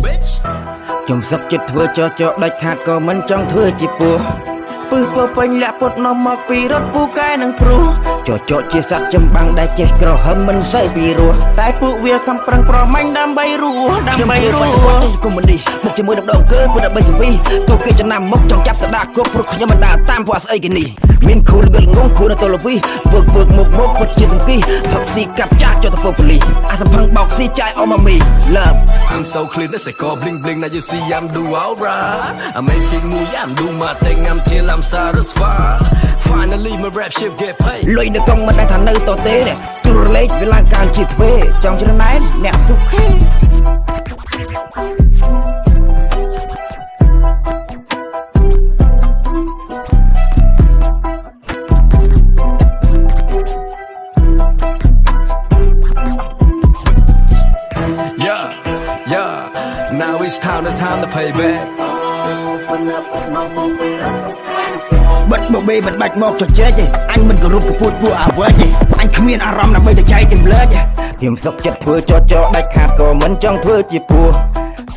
bitch ខ្ញុំសឹកចិត្តធ្វើចោដាច់ខាតក៏មិនចង់ធ្វើជាពោះពឹសពពេញលាក់ពុតនាំមកពីរត់ពូកែនឹងព្រោះចោជាសត្វចំបាំងដែលចេះក្រហមមិនសូវពីរោះតែពួកវាខំប្រឹងប្រមាញ់ដើម្បីរស់គុំមិននេះមកជាមួយនឹងដងកើពុទ្ធដើម្បីជីវីទោះគេចំណាំមុខចង់ចាប់ស្ដាគប់ព្រោះខ្ញុំមិនដើរតាមពួកស្អីគេនេះមានគូលងងគូនតលវីវើកមុខពិតជាសង្គីផឹកស៊ីកាប់ចាស់ចោទៅពលីអាសំផឹងបោកស៊ីចាយអមមី love I'm so clean this I go bling bling now you see I'm do alright I'm making move I'm do my thing I'm till I'm satisfied finally my rap shit get paid លុយនៅកងមិនដែលថានៅតទេទូរលេខវាឡើងកើនជាទ្វេចង់ច្រណែនអ្នកសុខេNow it's time to pay back បិទបបេមិនបាច់មកចជែកទេអញមិនគោរពកពួតពួកអាវើទេអញគ្មានអារម្មណ៍ដើម្បីទៅចែកចម្លើកខ្ញុំសុកចិត្តធ្វើចដាច់ខាតក៏មិនចង់ធ្វើជាពោះ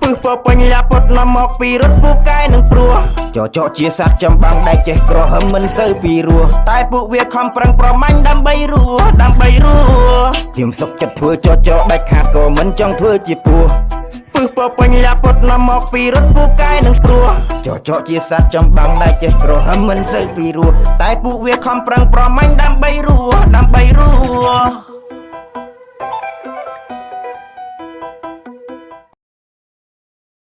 ពឹសពពេញលាក់ពុតនាំមកពីរត់ពូកែនឹងព្រោះចជាសត្វចំបាំងដែលចេះក្រហមមិនសូវពីរោះតែពួកវាខំប្រឹងប្រមាញ់ដើម្បីរស់ខ្ញុំសុកចិត្តធ្វើចដាច់ខាតក៏មិនចង់ធ្វើជាពោះពឹសពពេញលាក់ពុតនាំមកពីរត់ពូកែនឹងព្រោះចជាសត្វចំបាំងដែលចេះក្រហមមិនសូវពីរោះតែពួកវាខំប្រឹងប្រមាញ់ដើម្បីរស់